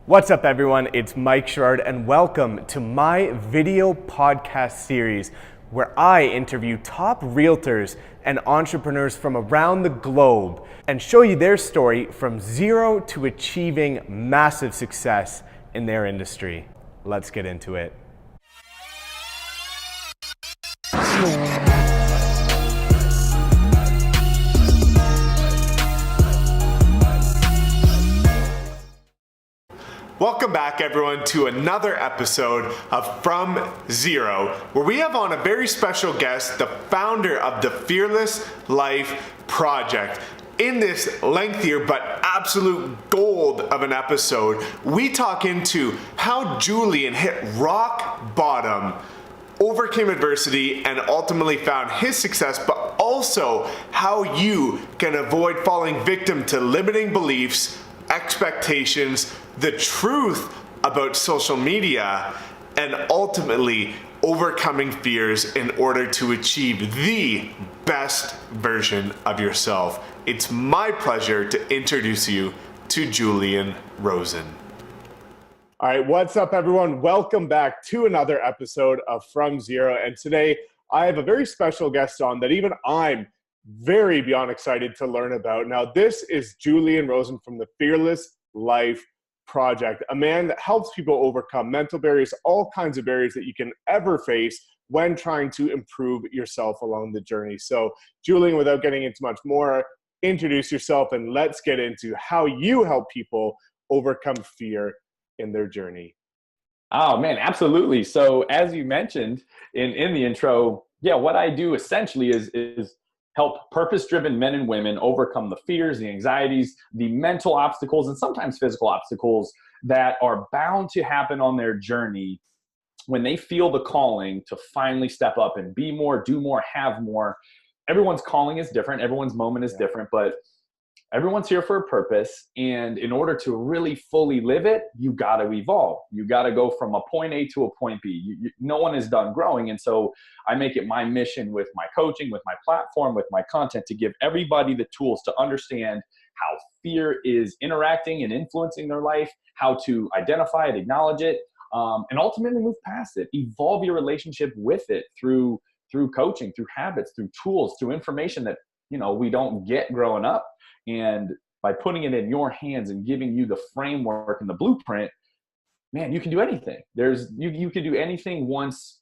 What's up, everyone? It's Mike Sherrard, and welcome to my video podcast series where I interview top realtors and entrepreneurs from around the globe and show you their story from zero to achieving massive success in their industry. Let's get into it. Welcome back, everyone, to another episode of From Zero, where we have on a very special guest, the founder of the Fearless Life Project. In this lengthier but absolute gold of an episode, we talk into how Julian hit rock bottom, overcame adversity, and ultimately found his success, but also how you can avoid falling victim to limiting beliefs, expectations, the truth about social media, and ultimately overcoming fears in order to achieve the best version of yourself. It's my pleasure to introduce you to Julian Rosen. All right, what's up, everyone? Welcome back to another episode of From Zero. And today I have a very special guest on that even I'm very beyond excited to learn about. Now, this is Julian Rosen from the Fearless Life Project, a man that helps people overcome mental barriers, all kinds of barriers that you can ever face when trying to improve yourself along the journey. So, Julian, without getting into much more, introduce yourself and let's get into how you help people overcome fear in their journey. Oh, man, absolutely. So, as you mentioned in the intro, what I do essentially is help purpose-driven men and women overcome the fears, the anxieties, the mental obstacles, and sometimes physical obstacles that are bound to happen on their journey when they feel the calling to finally step up and be more, do more, have more. Everyone's calling is different. Everyone's moment is different, but everyone's here for a purpose. And in order to really fully live it, you got to evolve. You got to go from a point A to a point B. No one is done growing. And so I make it my mission with my coaching, with my platform, with my content to give everybody the tools to understand how fear is interacting and influencing their life, how to identify it, acknowledge it, and ultimately move past it. Evolve your relationship with it through coaching, through habits, through tools, through information that we don't get growing up. And by putting it in your hands and giving you the framework and the blueprint, man, you can do anything. You can do anything once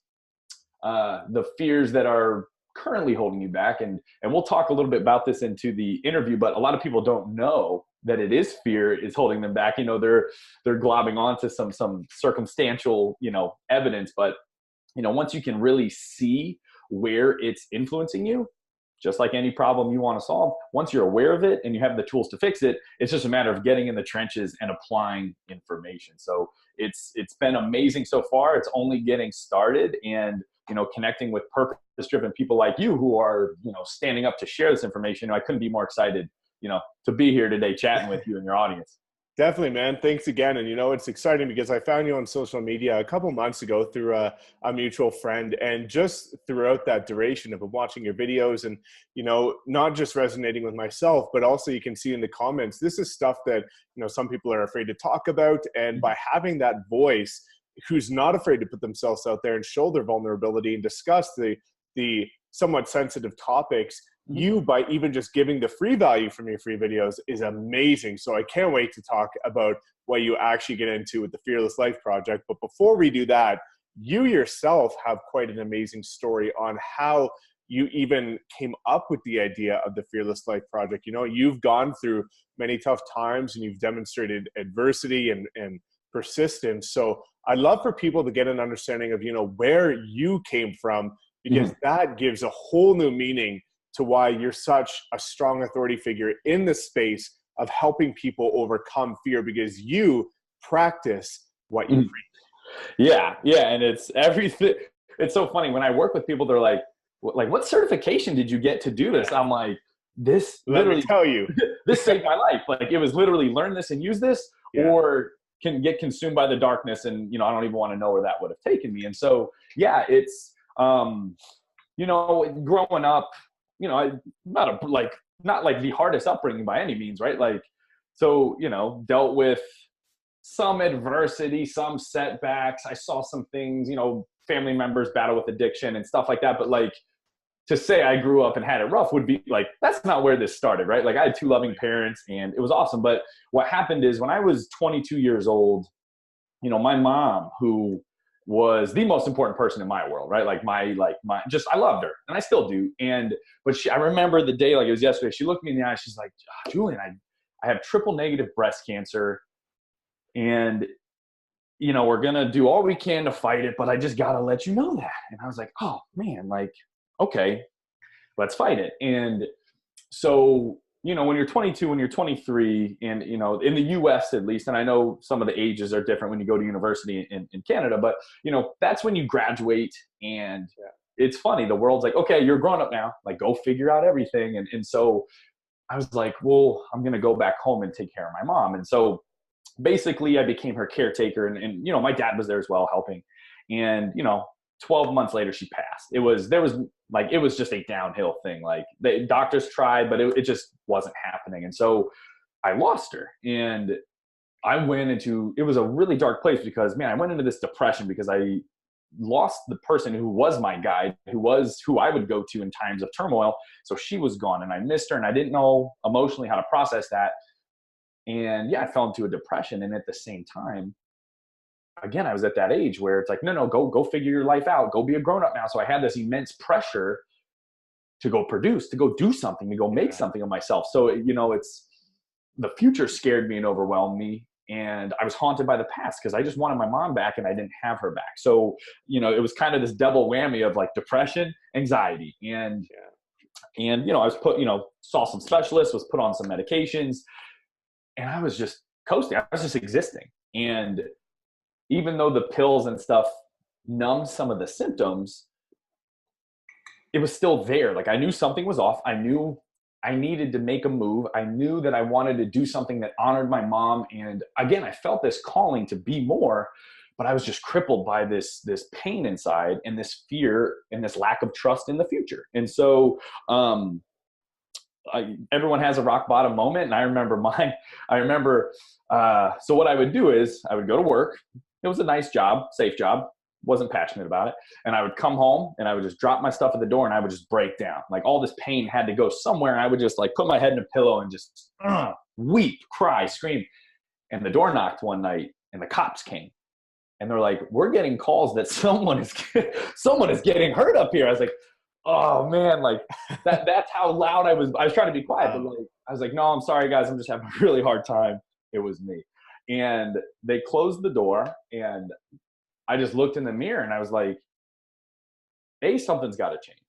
the fears that are currently holding you back. And we'll talk a little bit about this into the interview, but a lot of people don't know that it is fear is holding them back. They're globbing onto some circumstantial, evidence. But, once you can really see where it's influencing you, just like any problem you want to solve, once you're aware of it and you have the tools to fix it, it's just a matter of getting in the trenches and applying information. So it's been amazing so far. It's only getting started, and connecting with purpose-driven people like you who are standing up to share this information. I couldn't be more excited to be here today chatting with you and your audience. Definitely, man. Thanks again. And it's exciting because I found you on social media a couple months ago through a mutual friend, and just throughout that duration of watching your videos and, not just resonating with myself, but also you can see in the comments, this is stuff that, some people are afraid to talk about. And by having that voice who's not afraid to put themselves out there and show their vulnerability and discuss the somewhat sensitive topics, you, by even just giving the free value from your free videos, is amazing. So I can't wait to talk about what you actually get into with the Fearless Life Project. But before we do that, you yourself have quite an amazing story on how you even came up with the idea of the Fearless Life Project. You've gone through many tough times and you've demonstrated adversity and persistence. So I'd love for people to get an understanding of, where you came from, because that gives a whole new meaning to why you're such a strong authority figure in the space of helping people overcome fear, because you practice what you preach. Yeah. And it's everything. It's so funny when I work with people, they're like, what certification did you get to do this? I'm like, this literally, let me tell you, this saved my life. Like, it was literally learn this and use this, or can get consumed by the darkness. And, I don't even want to know where that would have taken me. And so, it's, growing up, not like the hardest upbringing by any means, right? Like, so, dealt with some adversity, some setbacks. I saw some things, you know, family members battle with addiction and stuff like that. But like, to say I grew up and had it rough would be like, that's not where this started, right? Like I had two loving parents and it was awesome. But what happened is when I was 22 years old, you know, my mom, who was the most important person in my world, right? Just, I loved her and I still do. But I remember the day, like it was yesterday, she looked me in the eye. She's like, Julian, I have triple negative breast cancer and, you know, we're going to do all we can to fight it, but I just got to let you know that. And I was like, oh man, like, okay, let's fight it. And so, you know, when you're 22, when you're 23, and, you know, in the US at least, and I know some of the ages are different when you go to university in Canada, but, you know, that's when you graduate. And it's funny, the world's like, okay, you're grown up now, like go figure out everything. And so I was like, well, I'm going to go back home and take care of my mom. And so basically I became her caretaker, and, you know, my dad was there as well helping. And, you know, 12 months later, she passed. It was just a downhill thing. Like the doctors tried, but it just wasn't happening. And so I lost her, and it was a really dark place because, man, I went into this depression because I lost the person who was my guide, who I would go to in times of turmoil. So she was gone and I missed her, and I didn't know emotionally how to process that. And yeah, I fell into a depression. And at the same time, again, I was at that age where it's like, no, go figure your life out. Go be a grown up now. So I had this immense pressure to go produce, to go do something, to go make something of myself. So, you know, the future scared me and overwhelmed me. And I was haunted by the past because I just wanted my mom back and I didn't have her back. So, you know, it was kind of this double whammy of like depression, anxiety. And, you know, I was saw some specialists, was put on some medications, and I was just coasting. I was just existing. And even though the pills and stuff numbed some of the symptoms, it was still there. Like I knew something was off. I knew I needed to make a move. I knew that I wanted to do something that honored my mom. And again, I felt this calling to be more, but I was just crippled by this pain inside and this fear and this lack of trust in the future. And so, everyone has a rock bottom moment. And I remember so what I would do is I would go to work. It was a nice job, safe job, wasn't passionate about it. And I would come home and I would just drop my stuff at the door and I would just break down. Like all this pain had to go somewhere. And I would just like put my head in a pillow and just weep, cry, scream. And the door knocked one night and the cops came. And they're like, we're getting calls that someone is getting hurt up here. I was like, oh man, like that's how loud I was. I was trying to be quiet, but like, I was like, no, I'm sorry guys. I'm just having a really hard time. It was me. And they closed the door and I just looked in the mirror and I was like, A, something's got to change.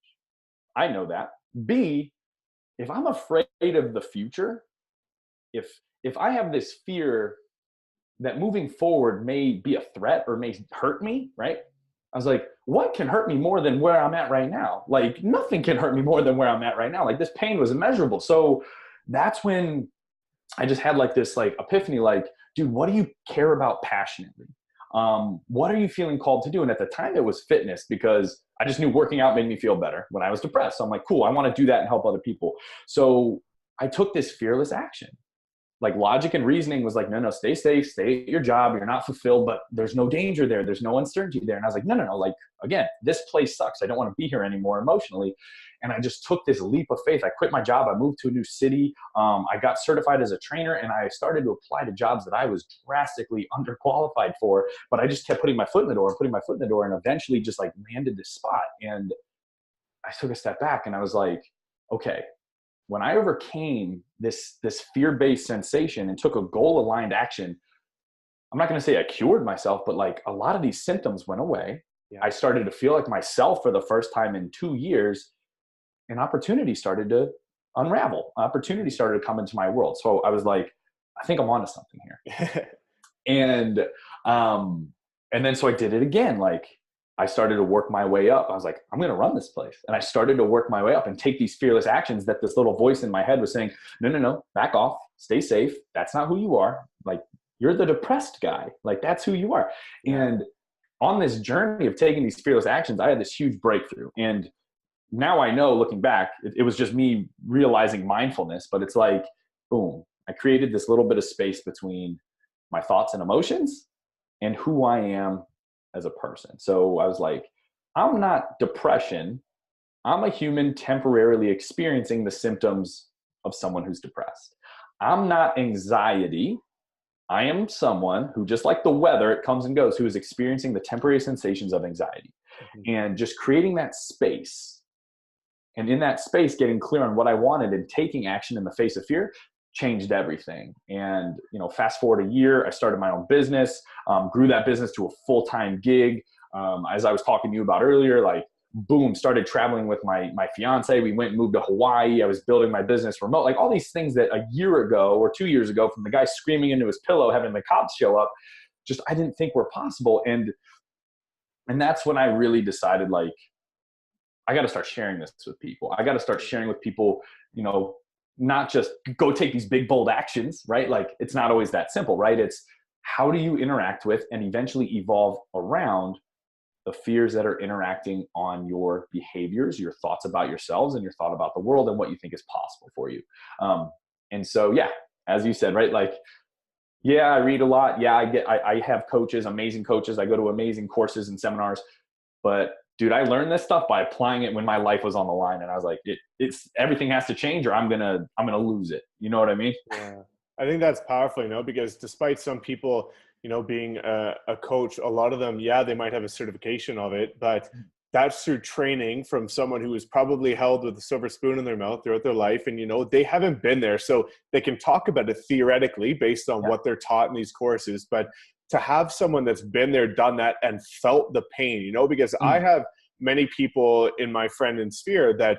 I know that. B, if I'm afraid of the future, if I have this fear that moving forward may be a threat or may hurt me, right? I was like, what can hurt me more than where I'm at right now? Like nothing can hurt me more than where I'm at right now. Like this pain was immeasurable. So that's when I just had like this like epiphany, like, dude, what do you care about passionately? What are you feeling called to do? And at the time it was fitness because I just knew working out made me feel better when I was depressed. So I'm like, cool, I want to do that and help other people. So I took this fearless action. Like logic and reasoning was like, no, stay safe, stay at your job. You're not fulfilled, but there's no danger there. There's no uncertainty there. And I was like, no. Like, again, this place sucks. I don't want to be here anymore emotionally. And I just took this leap of faith. I quit my job. I moved to a new city. I got certified as a trainer and I started to apply to jobs that I was drastically underqualified for, but I just kept putting my foot in the door and eventually just like landed this spot. And I took a step back and I was like, okay, when I overcame this fear-based sensation and took a goal-aligned action, I'm not going to say I cured myself, but like a lot of these symptoms went away. Yeah. I started to feel like myself for the first time in 2 years, and opportunity started to unravel. Opportunity started to come into my world. So I was like, I think I'm onto something here. And then so I did it again. Like I started to work my way up. I was like, I'm going to run this place. And I started to work my way up and take these fearless actions that this little voice in my head was saying, no, back off, stay safe. That's not who you are. Like you're the depressed guy. Like that's who you are. And on this journey of taking these fearless actions, I had this huge breakthrough. And now I know, looking back, it was just me realizing mindfulness, but it's like, boom, I created this little bit of space between my thoughts and emotions, and who I am as a person. So I was like, I'm not depression. I'm a human temporarily experiencing the symptoms of someone who's depressed. I'm not anxiety. I am someone who, just like the weather, it comes and goes, who is experiencing the temporary sensations of anxiety. And just creating that space, and in that space, getting clear on what I wanted and taking action in the face of fear changed everything. And, fast forward a year, I started my own business, grew that business to a full-time gig. As I was talking to you about earlier, like, boom, started traveling with my fiance. We went and moved to Hawaii. I was building my business remote, like all these things that a year ago or 2 years ago, from the guy screaming into his pillow, having the cops show up, just, I didn't think were possible. And that's when I really decided, like, I got to start sharing this with people. I got to start sharing with people, not just go take these big, bold actions, right? Like, it's not always that simple, right? It's how do you interact with and eventually evolve around the fears that are interacting on your behaviors, your thoughts about yourselves, and your thought about the world, and what you think is possible for you. And so, yeah, as you said, right? Like, yeah, I read a lot. Yeah, I have coaches, amazing coaches. I go to amazing courses and seminars, but dude, I learned this stuff by applying it when my life was on the line. And I was like, it's everything has to change or I'm going to lose it. You know what I mean? Yeah. I think that's powerful, because despite some people, being a coach, a lot of them, yeah, they might have a certification of it, but that's through training from someone who was probably held with a silver spoon in their mouth throughout their life. And, they haven't been there. So they can talk about it theoretically based on what they're taught in these courses. But to have someone that's been there, done that, and felt the pain, because I have many people in my friend and sphere that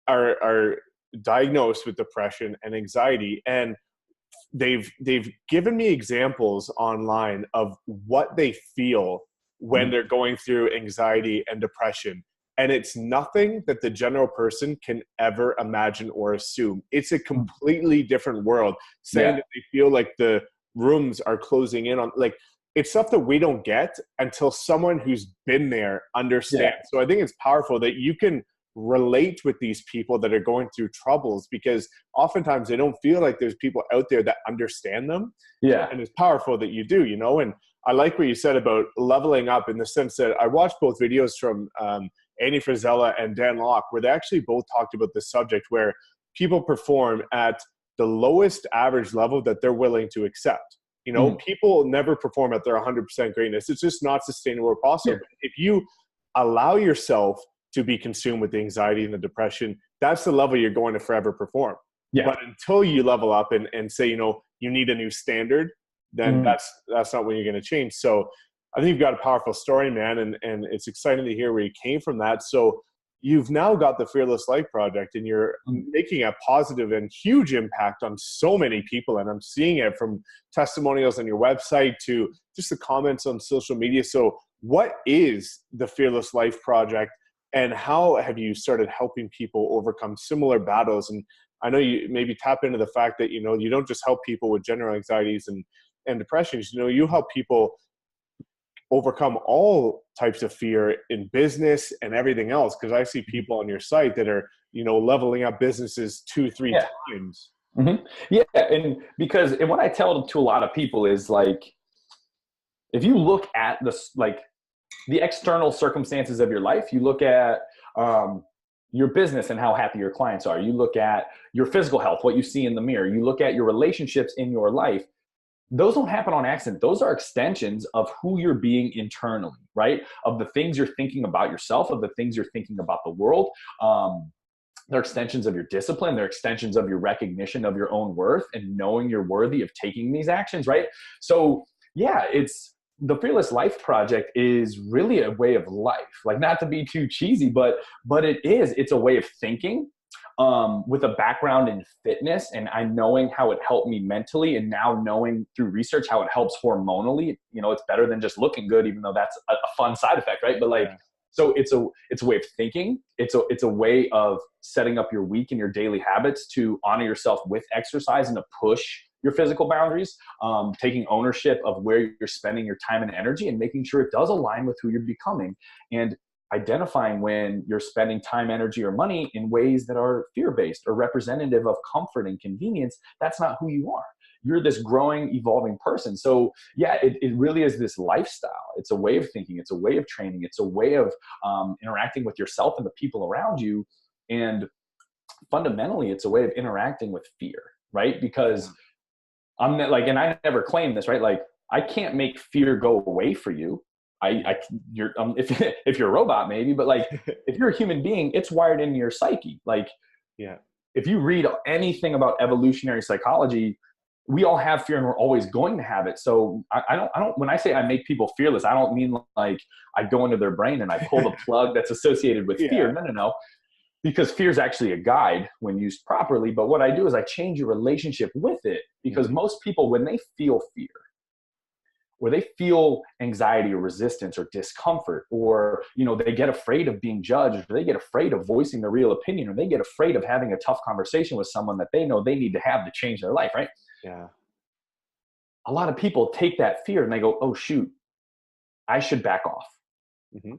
are diagnosed with depression and anxiety, and they've given me examples online of what they feel when they're going through anxiety and depression. And it's nothing that the general person can ever imagine or assume. It's a completely different world, saying that they feel like the rooms are closing in on, like, it's stuff that we don't get until someone who's been there understands. So I think it's powerful that you can relate with these people that are going through troubles, because oftentimes they don't feel like there's people out there that understand them. And it's powerful that you do, and I like what you said about leveling up, in the sense that I watched both videos from Annie Frisella and Dan Locke, where they actually both talked about the subject where people perform at the lowest average level that they're willing to accept. People never perform at their 100% greatness. It's just not sustainable or possible. If you allow yourself to be consumed with the anxiety and the depression, that's the level you're going to forever perform. But until you level up and say, you need a new standard, then that's not when you're going to change. So I think you've got a powerful story, man. And it's exciting to hear where you came from that. So you've now got the Fearless Life Project, and you're making a positive and huge impact on so many people. And I'm seeing it from testimonials on your website to just the comments on social media. So what is the Fearless Life Project, and how have you started helping people overcome similar battles? And I know you maybe tap into the fact that, you don't just help people with general anxieties and depressions, you help people overcome all types of fear in business and everything else. Because I see people on your site that are, leveling up businesses 2-3 times. Yeah. And what I tell to a lot of people is, like, if you look at the external circumstances of your life, you look at your business and how happy your clients are. You look at your physical health, what you see in the mirror. You look at your relationships in your life. Those don't happen on accident. Those are extensions of who you're being internally, right? Of the things you're thinking about yourself, of the things you're thinking about the world. They're extensions of your discipline. They're extensions of your recognition of your own worth and knowing you're worthy of taking these actions, right? So yeah, the Fearless Life Project is really a way of life. Like, not to be too cheesy, but it's a way of thinking. With a background in fitness, and I knowing how it helped me mentally, and now knowing through research how it helps hormonally. It's better than just looking good, even though that's a fun side effect, right? But so it's a way of thinking. It's a way of setting up your week and your daily habits to honor yourself with exercise and to push your physical boundaries, taking ownership of where you're spending your time and energy, and making sure it does align with who you're becoming, and identifying when you're spending time, energy, or money in ways that are fear-based or representative of comfort and convenience. That's not who you are. you're this growing, evolving person. So yeah, it really is this lifestyle. It's a way of thinking. It's a way of training. It's a way of interacting with yourself and the people around you. And fundamentally, it's a way of interacting with fear, right? Because I'm not, like, and I never claim this, right? Like, I can't make fear go away for you. You're if you're a robot, maybe, but like, if you're a human being, it's wired into your psyche. Like, yeah, if you read anything about evolutionary psychology, we all have fear and we're always going to have it. So I don't, when I say I make people fearless, I don't mean like I go into their brain and I pull the plug that's associated with fear. No. Because fear is actually a guide when used properly. But what I do is I change your relationship with it, because most people, when they feel fear, where they feel anxiety or resistance or discomfort, or, you know, they get afraid of being judged, or they get afraid of voicing their real opinion, or they get afraid of having a tough conversation with someone that they know they need to have to change their life, right? Yeah. A lot of people take that fear and they go, oh, shoot, I should back off.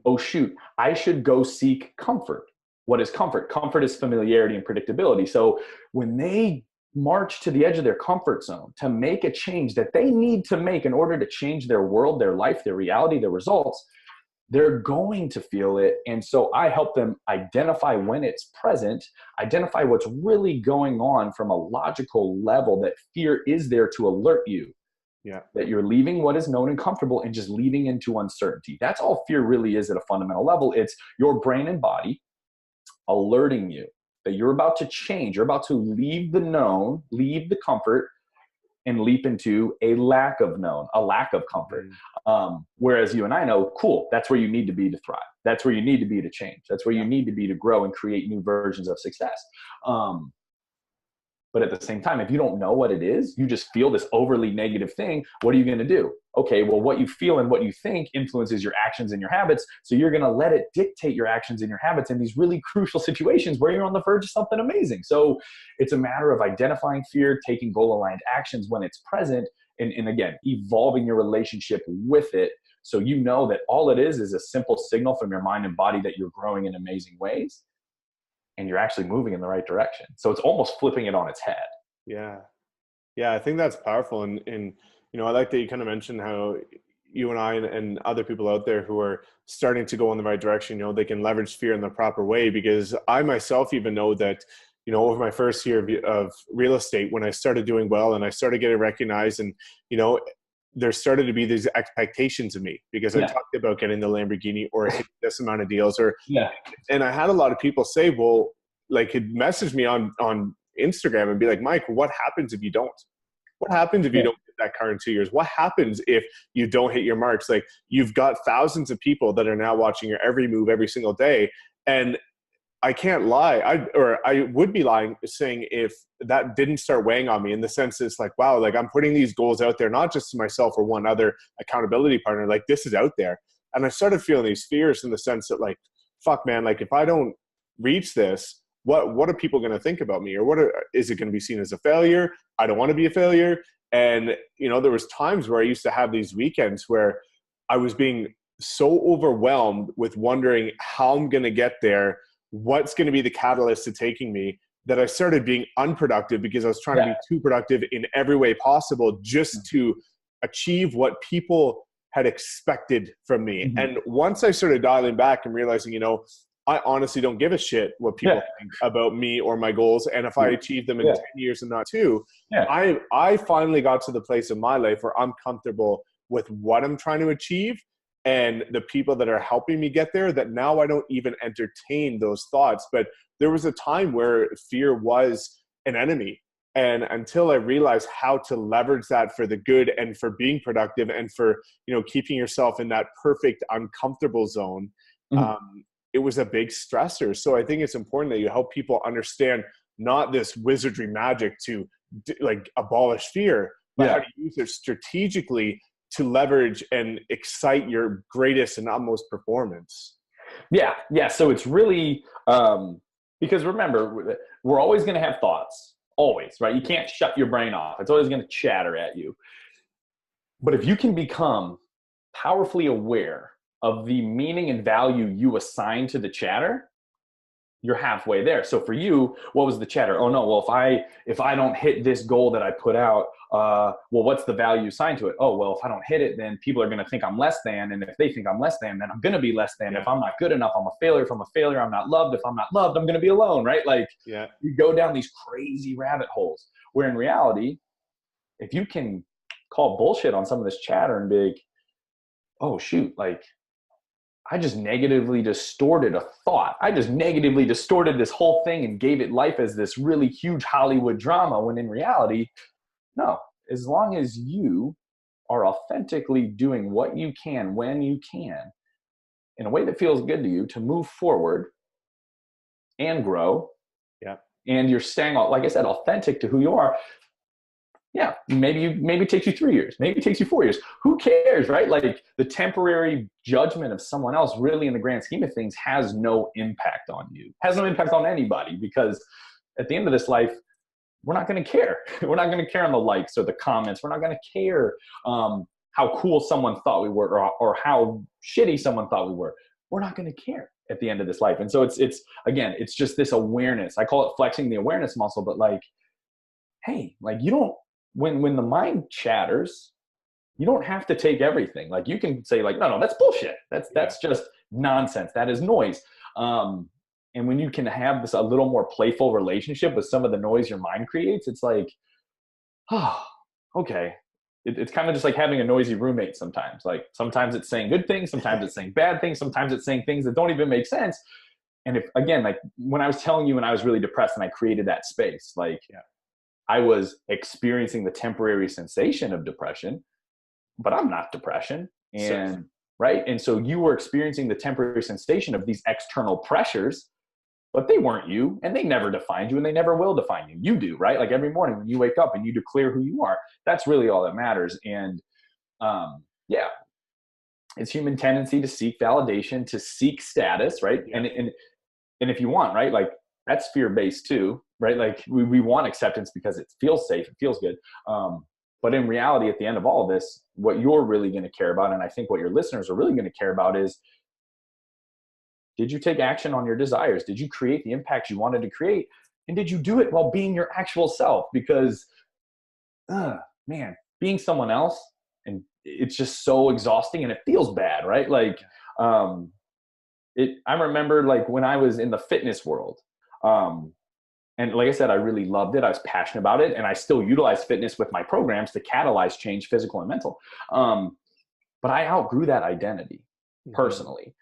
Oh, shoot, I should go seek comfort. What is comfort? Comfort is familiarity and predictability. So when they march to the edge of their comfort zone to make a change that they need to make in order to change their world, their life, their reality, their results, they're going to feel it. And so I help them identify when it's present, identify what's really going on from a logical level, that fear is there to alert you. Yeah. That you're leaving what is known and comfortable and just leaving into uncertainty. That's all fear really is at a fundamental level. It's your brain and body alerting you that you're about to change. You're about to leave the known, leave the comfort, and leap into a lack of known, a lack of comfort. Whereas you and I know, cool, that's where you need to be to thrive. That's where you need to be to change. That's where you need to be to grow and create new versions of success. But at the same time, if you don't know what it is, you just feel this overly negative thing. What are you going to do? Okay, well, what you feel and what you think influences your actions and your habits. So you're going to let it dictate your actions and your habits in these really crucial situations where you're on the verge of something amazing. So it's a matter of identifying fear, taking goal-aligned actions when it's present, and again, evolving your relationship with it. So you know that all it is a simple signal from your mind and body that you're growing in amazing ways, and you're actually moving in the right direction. So it's almost flipping it on its head. Yeah. Yeah, I think that's powerful. And you know, I like that you kind of mentioned how you and I and other people out there who are starting to go in the right direction, you know, they can leverage fear in the proper way. Because I myself even know that, you know, over my first year of real estate, when I started doing well and I started getting recognized, and, you know, there started to be these expectations of me because I talked about getting the Lamborghini or hitting this amount of deals, or and I had a lot of people say, well, like, he'd message me on Instagram and be like, Mike, what happens if you don't? What happens if you don't get that car in 2 years? What happens if you don't hit your marks? Like, you've got thousands of people that are now watching your every move every single day. And I can't lie. I would be lying saying if that didn't start weighing on me, in the sense it's like, wow, like, I'm putting these goals out there, not just to myself or one other accountability partner, like, this is out there. And I started feeling these fears in the sense that, like, fuck, man, like, if I don't reach this, what are people going to think about me? Or is it going to be seen as a failure? I don't want to be a failure. And, you know, there was times where I used to have these weekends where I was being so overwhelmed with wondering how I'm going to get there, what's going to be the catalyst to taking me, that I started being unproductive because I was trying to be too productive in every way possible just to achieve what people had expected from me. And once I started dialing back and realizing, you know, I honestly don't give a shit what people think about me or my goals. And if I achieve them in 10 years and not 2, I finally got to the place in my life where I'm comfortable with what I'm trying to achieve and the people that are helping me get there, that now I don't even entertain those thoughts. But there was a time where fear was an enemy. And until I realized how to leverage that for the good and for being productive and for, you know, keeping yourself in that perfect uncomfortable zone, it was a big stressor. So I think it's important that you help people understand not this wizardry magic to like abolish fear, but how to use it strategically to leverage and excite your greatest and utmost performance. Yeah. So it's really, because remember, we're always going to have thoughts, always, right? You can't shut your brain off. It's always going to chatter at you. But if you can become powerfully aware of the meaning and value you assign to the chatter, you're halfway there. So for you, what was the chatter? Oh no, well, if I don't hit this goal that I put out, well, what's the value assigned to it? Oh, well, if I don't hit it, then people are going to think I'm less than. And if they think I'm less than, then I'm going to be less than. If I'm not good enough, I'm a failure. If I'm a failure, I'm not loved. If I'm not loved, I'm going to be alone, right? Like you go down these crazy rabbit holes where in reality, if you can call bullshit on some of this chatter and be like, oh shoot, like I just negatively distorted a thought. I just negatively distorted this whole thing and gave it life as this really huge Hollywood drama, when in reality, no, as long as you are authentically doing what you can, when you can, in a way that feels good to you to move forward and grow. And you're staying, like I said, authentic to who you are. Yeah, maybe it takes you 3 years, maybe it takes you 4 years. Who cares, right? Like the temporary judgment of someone else really in the grand scheme of things has no impact on you, has no impact on anybody, because at the end of this life, we're not going to care. We're not going to care on the likes or the comments. We're not going to care how cool someone thought we were or how shitty someone thought we were. We're not going to care at the end of this life. And so it's again, it's just this awareness. I call it flexing the awareness muscle, but like, hey, like you don't, when the mind chatters, you don't have to take everything. Like you can say like, no, that's bullshit. That's just nonsense. That is noise. And when you can have this a little more playful relationship with some of the noise your mind creates, it's like, oh, okay. It's kind of just like having a noisy roommate sometimes. Like sometimes it's saying good things, sometimes it's saying bad things, sometimes it's saying things that don't even make sense. And if, again, like when I was telling you when I was really depressed and I created that space, like I was experiencing the temporary sensation of depression, but I'm not depression. And right. And so you were experiencing the temporary sensation of these external pressures, but they weren't you, and they never defined you, and they never will define you. You do, right? Like every morning when you wake up and you declare who you are, that's really all that matters. And it's human tendency to seek validation, to seek status, right? And if you want, right, like that's fear-based too, right? Like we want acceptance because it feels safe, it feels good. But in reality, at the end of all of this, what you're really going to care about, and I think what your listeners are really going to care about, is, did you take action on your desires? Did you create the impact you wanted to create? And did you do it while being your actual self? Because, man, being someone else, and it's just so exhausting and it feels bad, right? Like, I remember like when I was in the fitness world, and like I said, I really loved it. I was passionate about it, and I still utilize fitness with my programs to catalyze change, physical and mental. But I outgrew that identity personally.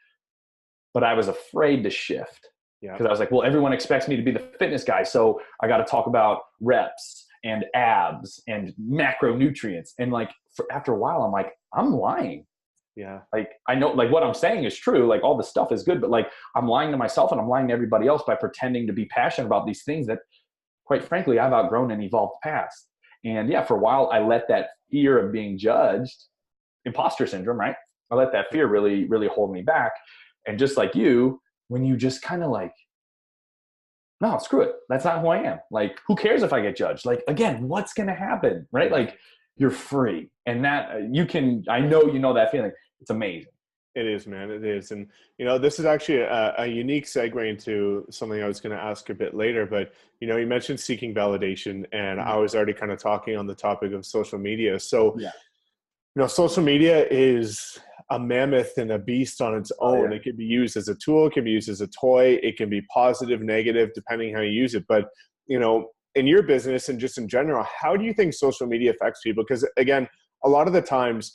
But I was afraid to shift because I was like, well, everyone expects me to be the fitness guy, so I got to talk about reps and abs and macronutrients. And like after a while, I'm like, I'm lying. Yeah. Like I know like what I'm saying is true. Like all the stuff is good, but like I'm lying to myself and I'm lying to everybody else by pretending to be passionate about these things that, quite frankly, I've outgrown and evolved past. And yeah, for a while, I let that fear of being judged, imposter syndrome, right? I let that fear really, really hold me back. And just like you, when you just kind of like, no, screw it. That's not who I am. Like, who cares if I get judged? Like, again, what's going to happen, right? Like, you're free. And that you can, I know you know that feeling. It's amazing. It is, man. It is. And, you know, this is actually a unique segue into something I was going to ask a bit later. But, you know, you mentioned seeking validation, and I was already kind of talking on the topic of social media. So, you know, social media is a mammoth and a beast on its own. It can be used as a tool. It can be used as a toy. It can be positive, negative, depending how you use it. But, you know, in your business and just in general, how do you think social media affects people? Because again, a lot of the times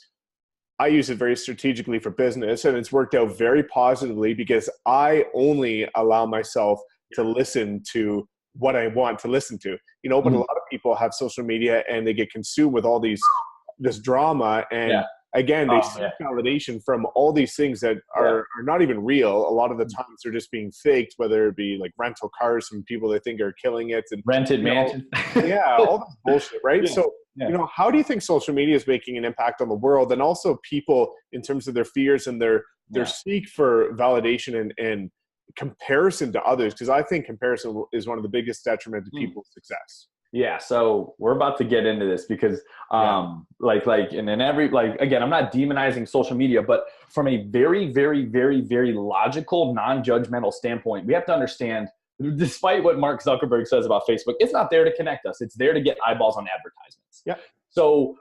I use it very strategically for business, and it's worked out very positively because I only allow myself to listen to what I want to listen to, you know, but a lot of people have social media and they get consumed with all this drama. And again, they seek validation from all these things that are not even real. A lot of the times they're just being faked, whether it be like rental cars from people they think are killing it, and rented mansions. All this bullshit, right? So, you know, how do you think social media is making an impact on the world, and also people in terms of their fears and their seek for validation and comparison to others? Because I think comparison is one of the biggest detriment to people's success. Yeah, so we're about to get into this because and in every, like, again, I'm not demonizing social media, but from a very, very, very, very logical, non-judgmental standpoint, we have to understand, despite what Mark Zuckerberg says about Facebook, it's not there to connect us. It's there to get eyeballs on advertisements. Yeah. So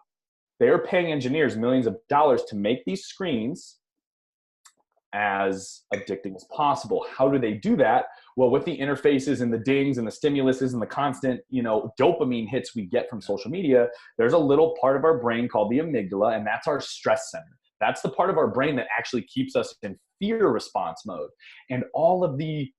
they're paying engineers millions of dollars to make these screens as addicting as possible. How do they do that? Well, with the interfaces and the dings and the stimuluses and the constant, dopamine hits we get from social media, there's a little part of our brain called the amygdala, and that's our stress center. That's the part of our brain that actually keeps us in fear response mode. And all of the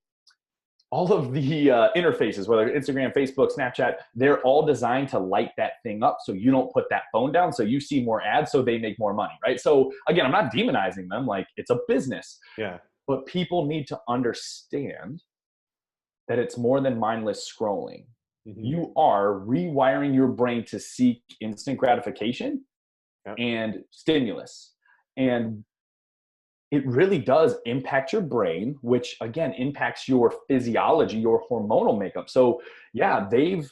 interfaces, whether Instagram, Facebook, Snapchat, they're all designed to light that thing up so you don't put that phone down, so you see more ads, so they make more money, right? So again, I'm not demonizing them. Like, it's a business. Yeah. But people need to understand that it's more than mindless scrolling. Mm-hmm. You are rewiring your brain to seek instant gratification and stimulus. And it really does impact your brain, which again impacts your physiology, your hormonal makeup. So yeah, the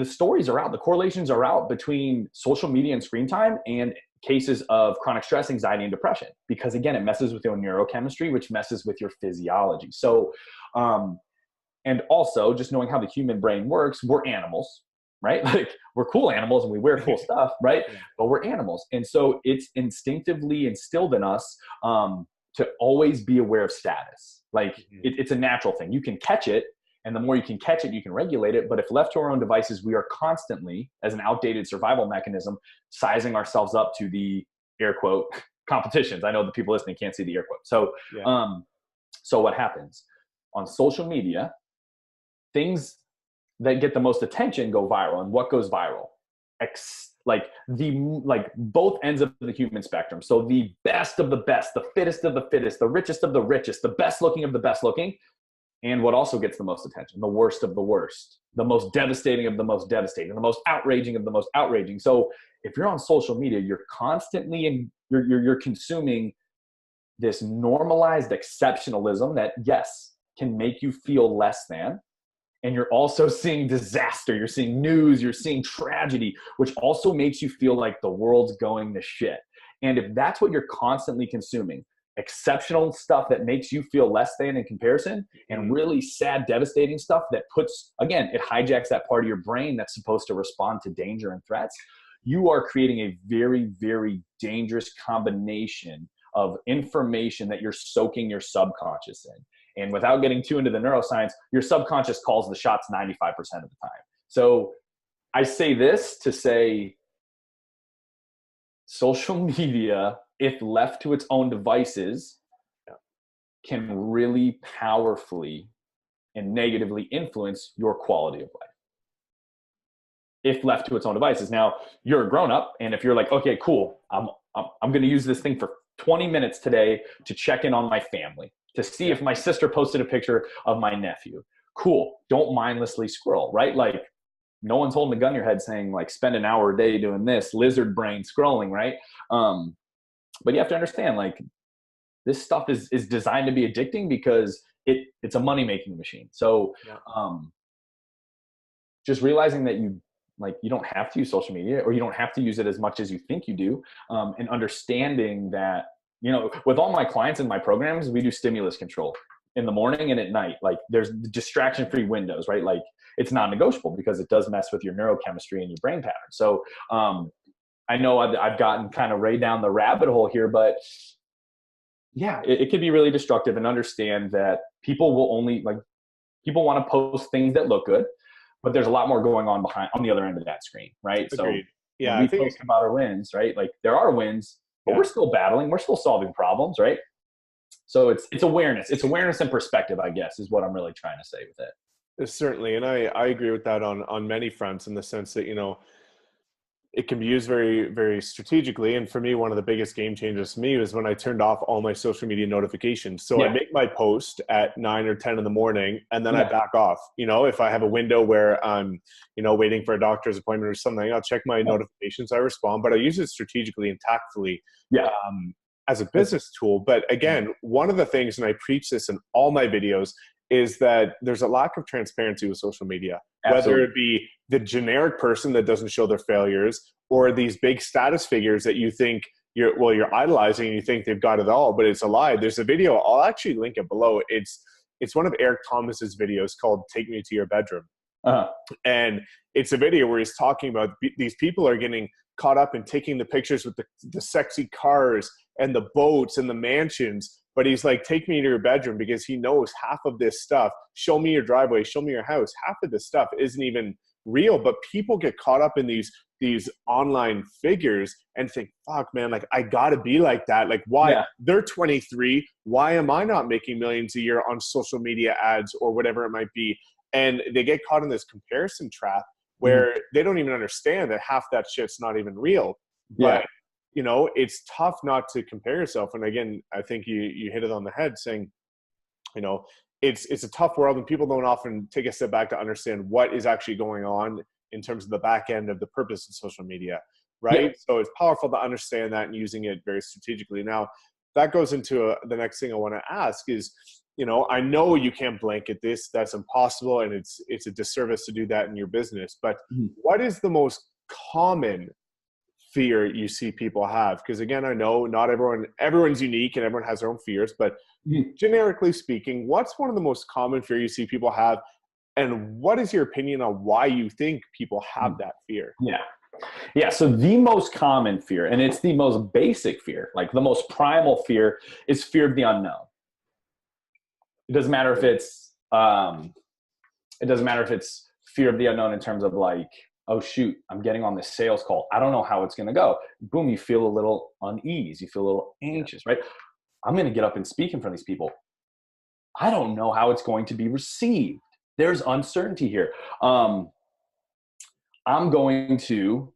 stories are out, the correlations are out between social media and screen time and cases of chronic stress, anxiety, and depression, because again, it messes with your neurochemistry, which messes with your physiology. So, and also just knowing how the human brain works, we're animals, right? Like, we're cool animals and we wear cool stuff, right? But we're animals. And so it's instinctively instilled in us to always be aware of status. Like, it's a natural thing. You can catch it, and the more you can catch it, you can regulate it. But if left to our own devices, we are constantly, as an outdated survival mechanism, sizing ourselves up to the air quote competitions. I know the people listening can't see the air quote. So, so what happens on social media? Things that get the most attention go viral. And what goes viral? Like both ends of the human spectrum. So the best of the best, the fittest of the fittest, the richest of the richest, the best looking of the best looking. And what also gets the most attention? The worst of the worst, the most devastating of the most devastating, the most outraging of the most outraging. So if you're on social media, you're constantly you're consuming this normalized exceptionalism that, yes, can make you feel less than. And you're also seeing disaster, you're seeing news, you're seeing tragedy, which also makes you feel like the world's going to shit. And if that's what you're constantly consuming, exceptional stuff that makes you feel less than in comparison, and really sad, devastating stuff that puts, again, it hijacks that part of your brain that's supposed to respond to danger and threats, you are creating a very, very dangerous combination of information that you're soaking your subconscious in. And without getting too into the neuroscience, your subconscious calls the shots 95% of the time. So I say this to say social media, if left to its own devices, can really powerfully and negatively influence your quality of life. If left to its own devices. Now, you're a grown-up, and if you're like, okay, cool, I'm going to use this thing for 20 minutes today to check in on my family, to see if my sister posted a picture of my nephew. Cool. Don't mindlessly scroll, right? Like, no one's holding a gun to your head saying, like, spend an hour a day doing this, lizard brain scrolling, right? But you have to understand, like, this stuff is designed to be addicting because it's a money-making machine. So just realizing that you don't have to use social media, or you don't have to use it as much as you think you do, and understanding that, with all my clients in my programs, we do stimulus control in the morning and at night. Like, there's distraction-free windows, right? Like, it's non-negotiable because it does mess with your neurochemistry and your brain pattern. So I know I've gotten kind of way down the rabbit hole here, but yeah, it can be really destructive. And understand that people will people want to post things that look good, but there's a lot more going on the other end of that screen, right? Agreed. So we post about our wins, right? Like, there are wins, but we're still battling, we're still solving problems, right? So it's awareness. It's awareness and perspective, I guess, is what I'm really trying to say with it. Certainly. And I agree with that on many fronts, in the sense that, it can be used very, very strategically. And for me, one of the biggest game changers for me was when I turned off all my social media notifications. So I make my post at 9 or 10 in the morning, and then I back off. If I have a window where I'm, waiting for a doctor's appointment or something, I'll check my notifications, I respond, but I use it strategically and tactfully as a business tool. But again, one of the things, and I preach this in all my videos, is that there's a lack of transparency with social media. whether Absolutely. it be the generic person that doesn't show their failures, or these big status figures that you think you're idolizing and you think they've got it all, but it's a lie. There's a video, I'll actually link it below. It's one of Eric Thomas's videos called "Take Me to Your Bedroom." Uh-huh. And it's a video where he's talking about these people are getting caught up in taking the pictures with the sexy cars and the boats and the mansions. But he's like, take me to your bedroom, because he knows half of this stuff. Show me your driveway, show me your house. Half of this stuff isn't even real. But people get caught up in these online figures and think, fuck, man, like I gotta be like that. Like, why? Yeah. They're 23. Why am I not making millions a year on social media ads or whatever it might be? And they get caught in this comparison trap where they don't even understand that half that shit's not even real. Yeah. But, it's tough not to compare yourself. And again, I think you hit it on the head saying, it's a tough world, and people don't often take a step back to understand what is actually going on in terms of the back end of the purpose of social media, right? Yeah. So it's powerful to understand that and using it very strategically. Now, that goes into the next thing I want to ask is, I know you can't blanket this, that's impossible, and it's a disservice to do that in your business, but what is the most common fear you see people have? Because again, I know not everyone's unique and everyone has their own fears, but generically speaking, what's one of the most common fear you see people have, and what is your opinion on why you think people have that fear? Yeah. So the most common fear, and it's the most basic fear, like the most primal fear, is fear of the unknown. It doesn't matter if it's fear of the unknown in terms of like, oh shoot, I'm getting on this sales call. I don't know how it's going to go. Boom, you feel a little unease. You feel a little anxious, right? I'm going to get up and speak in front of these people. I don't know how it's going to be received. There's uncertainty here. I'm going to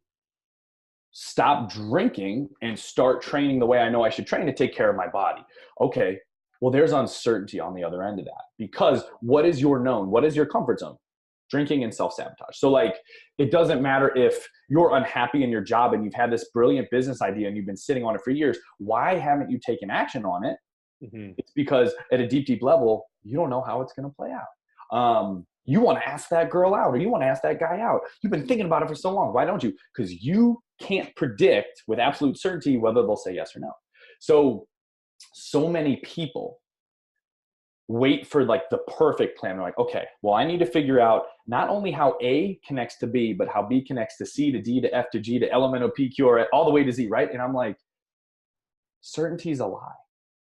stop drinking and start training the way I know I should train to take care of my body. Okay. Well, there's uncertainty on the other end of that, because what is your known? What is your comfort zone? Drinking and self-sabotage. So like, it doesn't matter if you're unhappy in your job and you've had this brilliant business idea and you've been sitting on it for years. Why haven't you taken action on it? It's because at a deep, deep level, you don't know how it's going to play out. You want to ask that girl out, or you want to ask that guy out. You've been thinking about it for so long. Why don't you? Because you can't predict with absolute certainty whether they'll say yes or no. So many people wait for like the perfect plan. They're like, okay, well, I need to figure out not only how A connects to B, but how B connects to C to D to F to G to elemental P, Q, R, all the way to Z, right? And I'm like, certainty is a lie.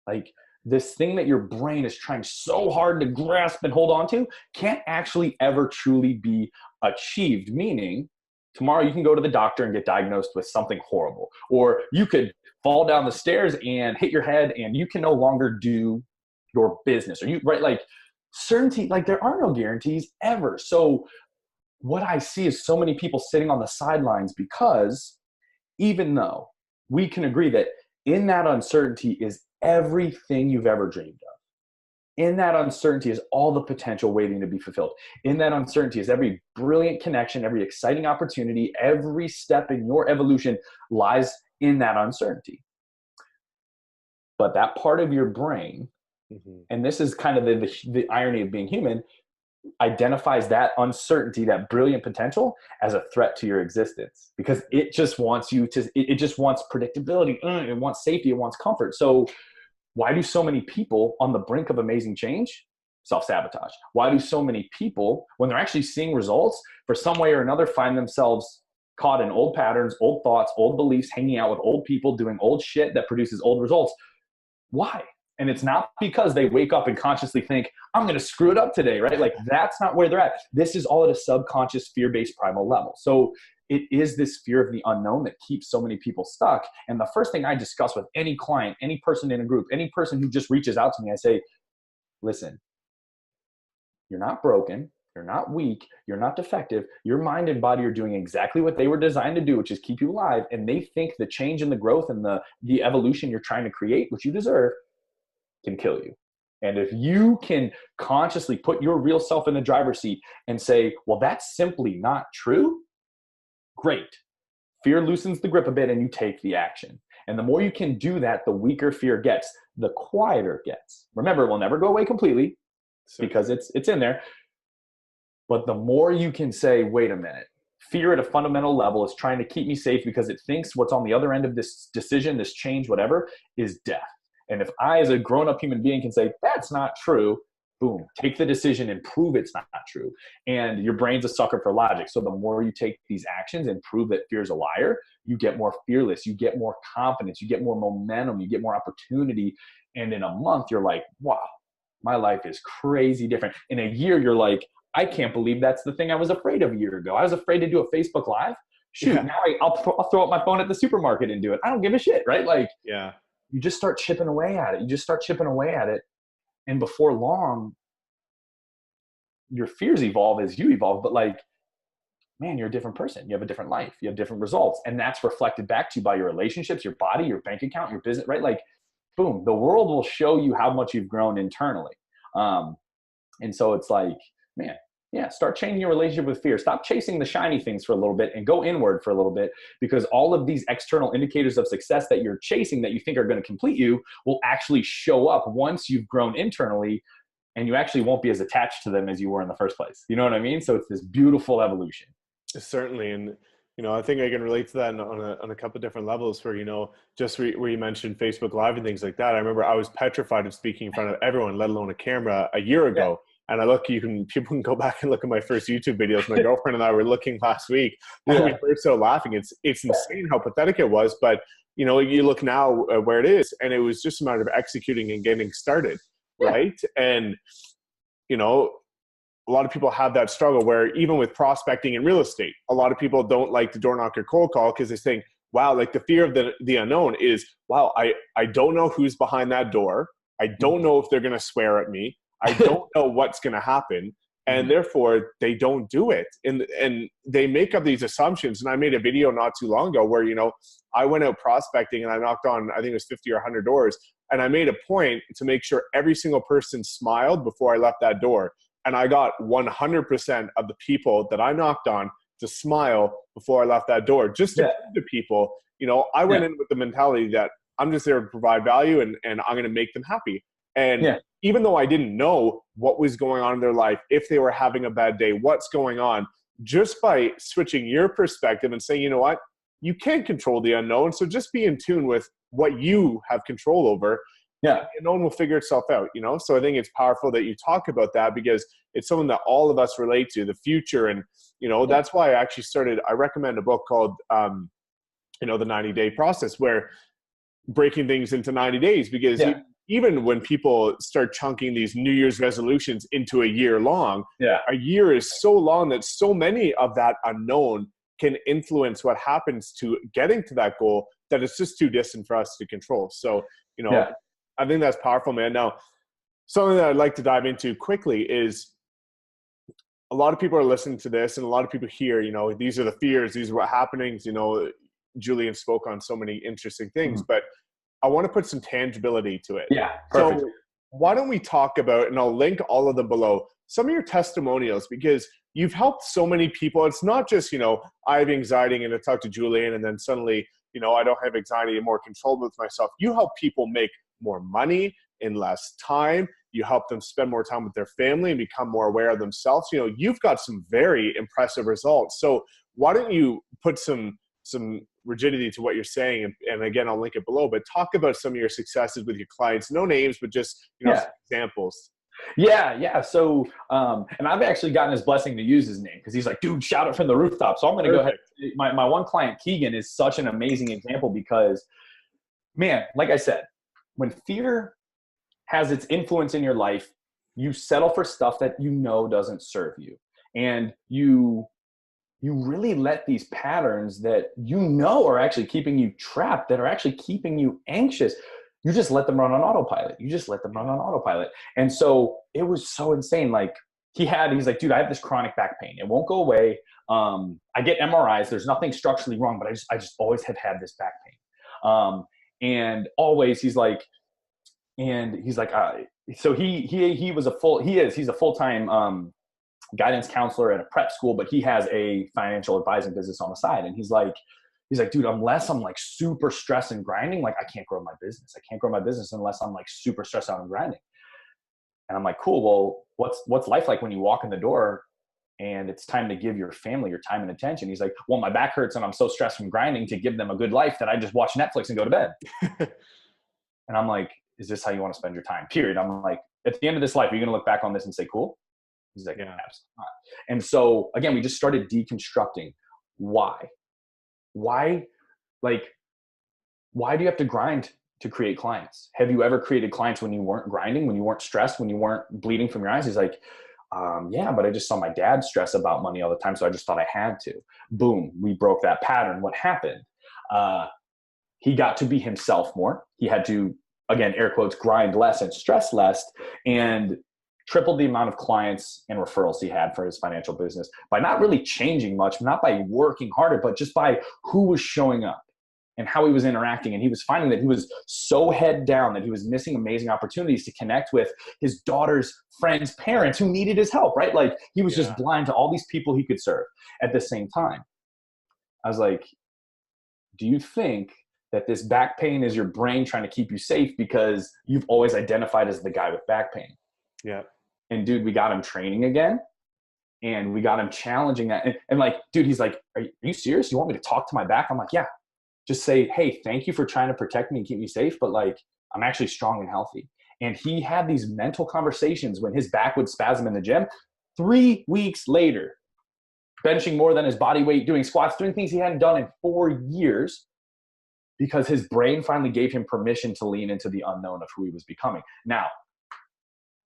Like, this thing that your brain is trying so hard to grasp and hold on to can't actually ever truly be achieved. Meaning, tomorrow you can go to the doctor and get diagnosed with something horrible, or you could fall down the stairs and hit your head and you can no longer do your business, or right? Like, certainty, like there are no guarantees ever. So what I see is so many people sitting on the sidelines, because even though we can agree that in that uncertainty is everything you've ever dreamed of. In that uncertainty is all the potential waiting to be fulfilled. In that uncertainty is every brilliant connection, every exciting opportunity, every step in your evolution lies in that uncertainty. But that part of your brain, and this is kind of the irony of being human, identifies that uncertainty, that brilliant potential, as a threat to your existence, because it just wants it just wants predictability. It wants safety. It wants comfort. So why do so many people on the brink of amazing change self-sabotage? Why do so many people, when they're actually seeing results, for some way or another find themselves caught in old patterns, old thoughts, old beliefs, hanging out with old people, doing old shit that produces old results? Why? And it's not because they wake up and consciously think, I'm going to screw it up today, right? Like, that's not where they're at. This is all at a subconscious, fear-based primal level. So it is this fear of the unknown that keeps so many people stuck. And the first thing I discuss with any client, any person in a group, any person who just reaches out to me, I say, listen, you're not broken. You're not weak. You're not defective. Your mind and body are doing exactly what they were designed to do, which is keep you alive. And they think the change and the growth and the evolution you're trying to create, which you deserve, can kill you. And if you can consciously put your real self in the driver's seat and say, well, that's simply not true, great. Fear loosens the grip a bit and you take the action. And the more you can do that, the weaker fear gets, the quieter it gets. Remember, it will never go away completely because it's in there. But the more you can say, wait a minute, fear at a fundamental level is trying to keep me safe because it thinks what's on the other end of this decision, this change, whatever, is death. And if I, as a grown-up human being, can say, that's not true, boom, take the decision and prove it's not true. And your brain's a sucker for logic. So the more you take these actions and prove that fear is a liar, you get more fearless, you get more confidence, you get more momentum, you get more opportunity. And in a month, you're like, wow, my life is crazy different. In a year, you're like, I can't believe that's the thing I was afraid of a year ago. I was afraid to do a Facebook Live. Shoot, Yeah. now I'll throw up my phone at the supermarket and do it. I don't give a shit, right? Like, Yeah. you just start chipping away at it. You just start chipping away at it. And before long, your fears evolve as you evolve. But like, man, you're a different person. You have a different life. You have different results. And that's reflected back to you by your relationships, your body, your bank account, your business, right? Like, boom, the world will show you how much you've grown internally. And so it's like, man, yeah, start changing your relationship with fear. Stop chasing the shiny things for a little bit and go inward for a little bit, because all of these external indicators of success that you're chasing that you think are going to complete you will actually show up once you've grown internally, and you actually won't be as attached to them as you were in the first place. You know what I mean? So it's this beautiful evolution. Certainly. And, I think I can relate to that on a couple of different levels where, just where you mentioned Facebook Live and things like that. I remember I was petrified of speaking in front of everyone, let alone a camera, a year ago. Yeah. And people can go back and look at my first YouTube videos. My girlfriend and I were looking last week, and we were so laughing. It's insane how pathetic it was. But, you look now where it is, and it was just a matter of executing and getting started. Yeah. Right. And, a lot of people have that struggle where even with prospecting in real estate, a lot of people don't like the door knocker cold call because they think, wow, like the fear of the unknown is, wow, I don't know who's behind that door. I don't know if they're going to swear at me. I don't know what's going to happen. And therefore they don't do it. And they make up these assumptions. And I made a video not too long ago where, I went out prospecting and I knocked on, I think it was 50 or 100 doors. And I made a point to make sure every single person smiled before I left that door. And I got 100% of the people that I knocked on to smile before I left that door, just to prove to people, I went in with the mentality that I'm just there to provide value and I'm going to make them happy. And even though I didn't know what was going on in their life, if they were having a bad day, what's going on, just by switching your perspective and saying, you know what, you can't control the unknown. So just be in tune with what you have control over. Yeah. And no one will figure itself out, So I think it's powerful that you talk about that because it's something that all of us relate to, the future. And, that's why I recommend a book called, the 90-day process, where breaking things into 90 days, because even when people start chunking these New Year's resolutions into a year long, a year is so long that so many of that unknown can influence what happens to getting to that goal that it's just too distant for us to control. So, I think that's powerful, man. Now, something that I'd like to dive into quickly is a lot of people are listening to this and a lot of people hear, these are the fears, these are what happenings, Julian spoke on so many interesting things, but I want to put some tangibility to it. Yeah, perfect. So why don't we talk about, and I'll link all of them below, some of your testimonials, because you've helped so many people. It's not just, I have anxiety and I talk to Julian and then suddenly, I don't have anxiety and more control with myself. You help people make more money in less time. You help them spend more time with their family and become more aware of themselves. You've got some very impressive results. So why don't you put some rigidity to what you're saying? And again, I'll link it below, but talk about some of your successes with your clients, no names, but just, some examples. Yeah. So, and I've actually gotten his blessing to use his name because he's like, dude, shout it from the rooftop. So I'm going to go ahead. My one client, Keegan, is such an amazing example because, man, like I said, when fear has its influence in your life, you settle for stuff that doesn't serve you. And you really let these patterns that are actually keeping you trapped, that are actually keeping you anxious, you just let them run on autopilot. And so it was so insane. Like he's like, dude, I have this chronic back pain. It won't go away. I get MRIs. There's nothing structurally wrong, but I just always have had this back pain. And always he's like, so he's a full-time, guidance counselor at a prep school, but he has a financial advising business on the side. And he's like, dude, unless I'm like super stressed and grinding, like I can't grow my business. I can't grow my business unless I'm like super stressed out and grinding. And I'm like, cool. Well, what's life like when you walk in the door and it's time to give your family your time and attention. He's like, well, my back hurts and I'm so stressed from grinding to give them a good life that I just watch Netflix and go to bed. And I'm like, is this how you want to spend your time? Period. I'm like, at the end of this life, are you going to look back on this and say, cool? He's like, yeah, absolutely not. And so again, we just started deconstructing why, like, why do you have to grind to create clients? Have you ever created clients when you weren't grinding, when you weren't stressed, when you weren't bleeding from your eyes? He's like, yeah, but I just saw my dad stress about money all the time. So I just thought I had to. Boom. We broke that pattern. What happened? He got to be himself more. He had to, again, air quotes, grind less and stress less, and tripled the amount of clients and referrals he had for his financial business by not really changing much, not by working harder, but just by who was showing up and how he was interacting. And he was finding that he was so head down that he was missing amazing opportunities to connect with his daughter's friends' parents who needed his help, right? Like he was just blind to all these people he could serve at the same time. I was like, do you think that this back pain is your brain trying to keep you safe because you've always identified as the guy with back pain? Yeah. And dude, we got him training again, and we got him challenging that. And like, dude, he's like, are you serious? You want me to talk to my back? I'm like, yeah. Just say, hey, thank you for trying to protect me and keep me safe, but like, I'm actually strong and healthy. And he had these mental conversations when his back would spasm in the gym. 3 weeks later, benching more than his body weight, doing squats, doing things he hadn't done in 4 years, because his brain finally gave him permission to lean into the unknown of who he was becoming. Now,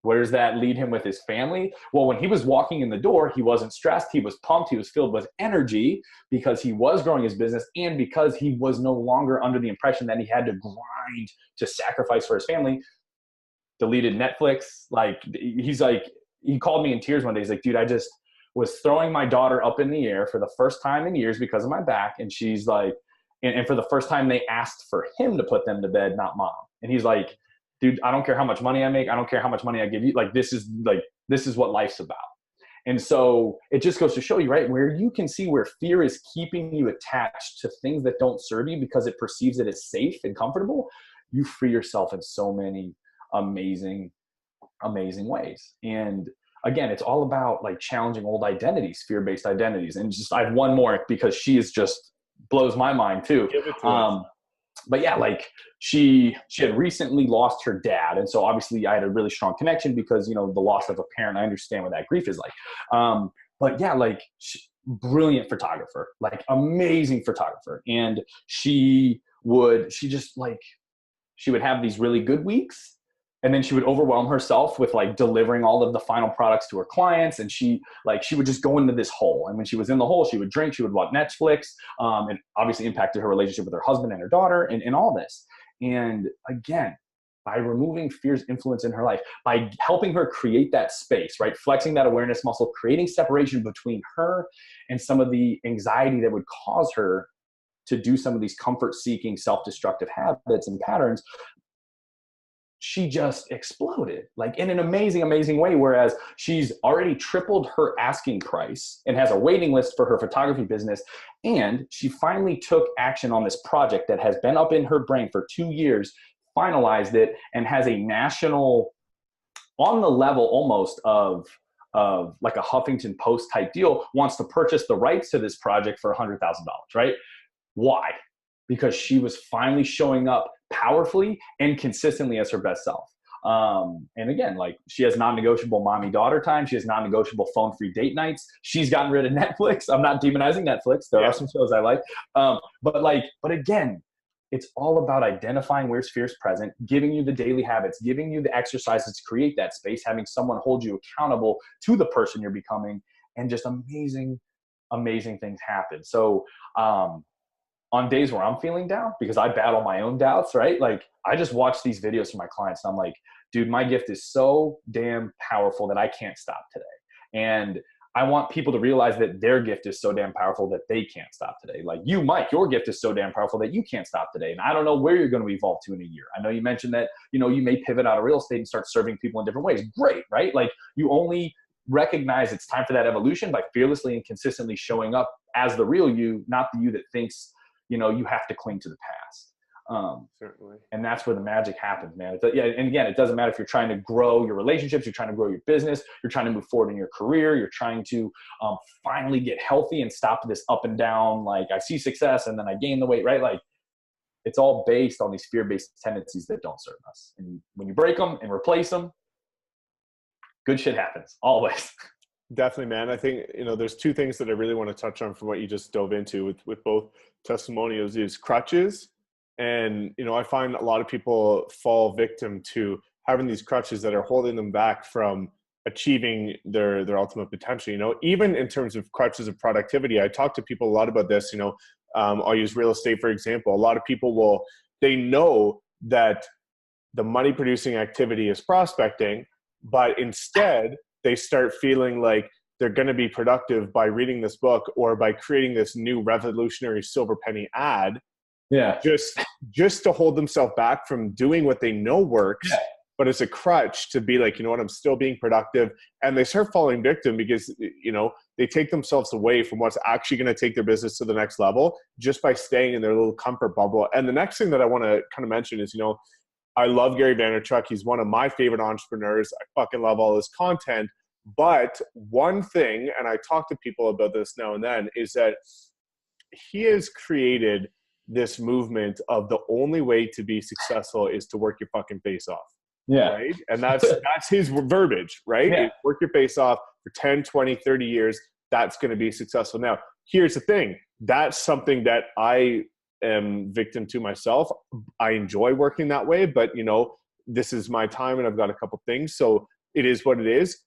where does that lead him with his family? Well, when he was walking in the door, he wasn't stressed. He was pumped. He was filled with energy because he was growing his business, and because he was no longer under the impression that he had to grind to sacrifice for his family. Deleted Netflix. Like, he's like, he called me in tears one day. He's like, dude, I just was throwing my daughter up in the air for the first time in years because of my back. And she's like, and for the first time they asked for him to put them to bed, not mom. And he's like, dude, I don't care how much money I make. I don't care how much money I give you. This is what life's about. And so it just goes to show you, right, where you can see where fear is keeping you attached to things that don't serve you because it perceives that it's safe and comfortable. You free yourself in so many amazing, amazing ways. And again, it's all about like challenging old identities, fear-based identities. And just, I have one more because she is just blows my mind too. Give it to us. But yeah, like she had recently lost her dad. And so obviously I had a really strong connection because, you know, the loss of a parent, I understand what that grief is like. But yeah, like brilliant photographer, like amazing photographer. And she would have these really good weeks. And then she would overwhelm herself with like delivering all of the final products to her clients. And she would just go into this hole. And when she was in the hole, she would drink, she would watch Netflix. It obviously impacted her relationship with her husband and her daughter and all this. And again, by removing fear's influence in her life, by helping her create that space, right? Flexing that awareness muscle, creating separation between her and some of the anxiety that would cause her to do some of these comfort-seeking, self-destructive habits and patterns, she just exploded like in an amazing, amazing way. Whereas she's already tripled her asking price and has a waiting list for her photography business. And she finally took action on this project that has been up in her brain for 2 years, finalized it, and has a national, on the level almost of like a Huffington Post type deal, wants to purchase the rights to this project for $100,000, right? Why? Because she was finally showing up powerfully and consistently as her best self. And again, like she has non-negotiable mommy-daughter time. She has non-negotiable phone-free date nights. She's gotten rid of Netflix. I'm not demonizing Netflix. There are some shows I like. But again, it's all about identifying where fear is present, giving you the daily habits, giving you the exercises to create that space, having someone hold you accountable to the person you're becoming, and just amazing, amazing things happen. So, on days where I'm feeling down, because I battle my own doubts, right? Like I just watch these videos from my clients and I'm like, dude, my gift is so damn powerful that I can't stop today. And I want people to realize that their gift is so damn powerful that they can't stop today. Like you, Mike, your gift is so damn powerful that you can't stop today. And I don't know where you're going to evolve to in a year. I know you mentioned that, you know, you may pivot out of real estate and start serving people in different ways. Great, right? Like you only recognize it's time for that evolution by fearlessly and consistently showing up as the real you, not the you that thinks, you know, you have to cling to the past. Certainly. And that's where the magic happens, man. Yeah, and again, it doesn't matter if you're trying to grow your relationships, you're trying to grow your business, you're trying to move forward in your career, you're trying to finally get healthy and stop this up and down, like I see success and then I gain the weight, right? Like it's all based on these fear-based tendencies that don't serve us. And when you break them and replace them, good shit happens, always. Definitely, man. I think, there's two things that I really want to touch on from what you just dove into with both testimonials is crutches. And, I find a lot of people fall victim to having these crutches that are holding them back from achieving their ultimate potential. Even in terms of crutches of productivity, I talk to people a lot about this. I'll use real estate, for example. A lot of people they know that the money producing activity is prospecting, but instead they start feeling like they're going to be productive by reading this book or by creating this new revolutionary silver penny ad. Yeah. Just to hold themselves back from doing what they know works, yeah. But it's a crutch to be like, I'm still being productive. And they start falling victim because, they take themselves away from what's actually going to take their business to the next level just by staying in their little comfort bubble. And the next thing that I want to kind of mention is, I love Gary Vaynerchuk. He's one of my favorite entrepreneurs. I fucking love all his content. But one thing, and I talk to people about this now and then, is that he has created this movement of the only way to be successful is to work your fucking face off. Yeah. Right. And that's his verbiage, right? Yeah. Work your face off for 10, 20, 30 years. That's going to be successful. Now, here's the thing. That's something that I am victim to myself. I enjoy working that way, but this is my time and I've got a couple things. So it is what it is,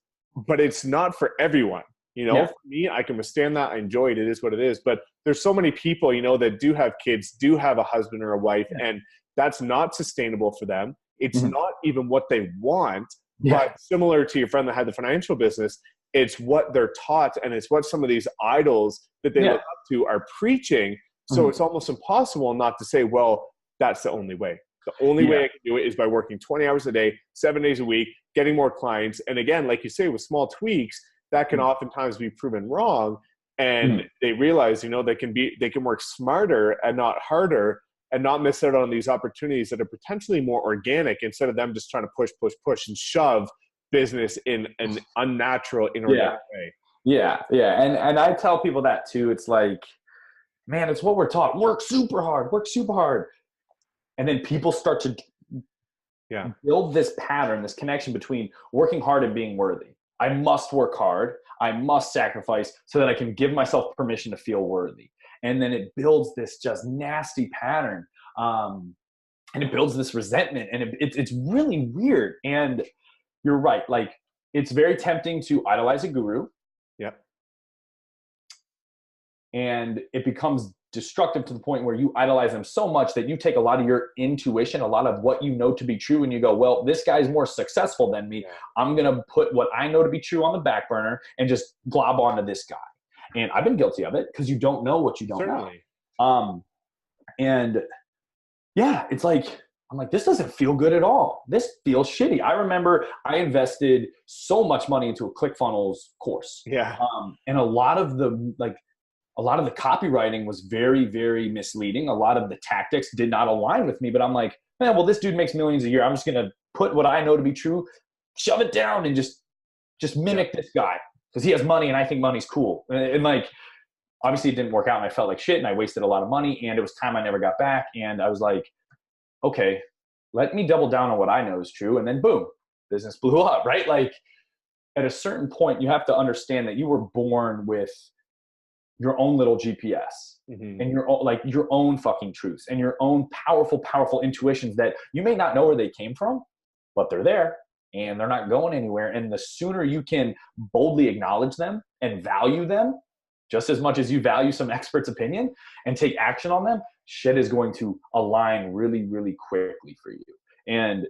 but it's not for everyone. For me, I can withstand that. I enjoy it. It is what it is. But there's so many people, that do have kids, do have a husband or a wife, and that's not sustainable for them. It's not even what they want. But similar to your friend that had the financial business, it's what they're taught, and it's what some of these idols that they look up to are preaching. So it's almost impossible not to say, well, that's the only way. The only way I can do it is by working 20 hours a day, 7 days a week, getting more clients. And again, like you say, with small tweaks, that can oftentimes be proven wrong. And they realize, they can work smarter and not harder and not miss out on these opportunities that are potentially more organic instead of them just trying to push and shove business in an unnatural, inorganic way. Yeah. Yeah. And I tell people that too. It's like, man, it's what we're taught. Work super hard. And then people start to build this pattern, this connection between working hard and being worthy. I must work hard. I must sacrifice so that I can give myself permission to feel worthy. And then it builds this just nasty pattern. And it builds this resentment. And it's really weird. And you're right. Like, it's very tempting to idolize a guru. Yep. And it becomes destructive to the point where you idolize them so much that you take a lot of your intuition, a lot of what you know to be true, and you go, well, this guy's more successful than me. I'm going to put what I know to be true on the back burner and just glob onto this guy. And I've been guilty of it because you don't know what you don't know. And yeah, it's like, I'm like, this doesn't feel good at all. This feels shitty. I remember I invested so much money into a ClickFunnels course. Yeah. And a lot of the copywriting was very, very misleading. A lot of the tactics did not align with me, but I'm like, man, well, this dude makes millions a year. I'm just going to put what I know to be true, shove it down, and just mimic this guy because he has money and I think money's cool. And like, obviously it didn't work out and I felt like shit and I wasted a lot of money and it was time I never got back. And I was like, okay, let me double down on what I know is true. And then boom, business blew up, right? Like, at a certain point, you have to understand that you were born with your own little GPS and your own fucking truths and your own powerful intuitions that you may not know where they came from, but they're there and they're not going anywhere. And the sooner you can boldly acknowledge them and value them just as much as you value some expert's opinion and take action on them, shit is going to align really, really quickly for you. And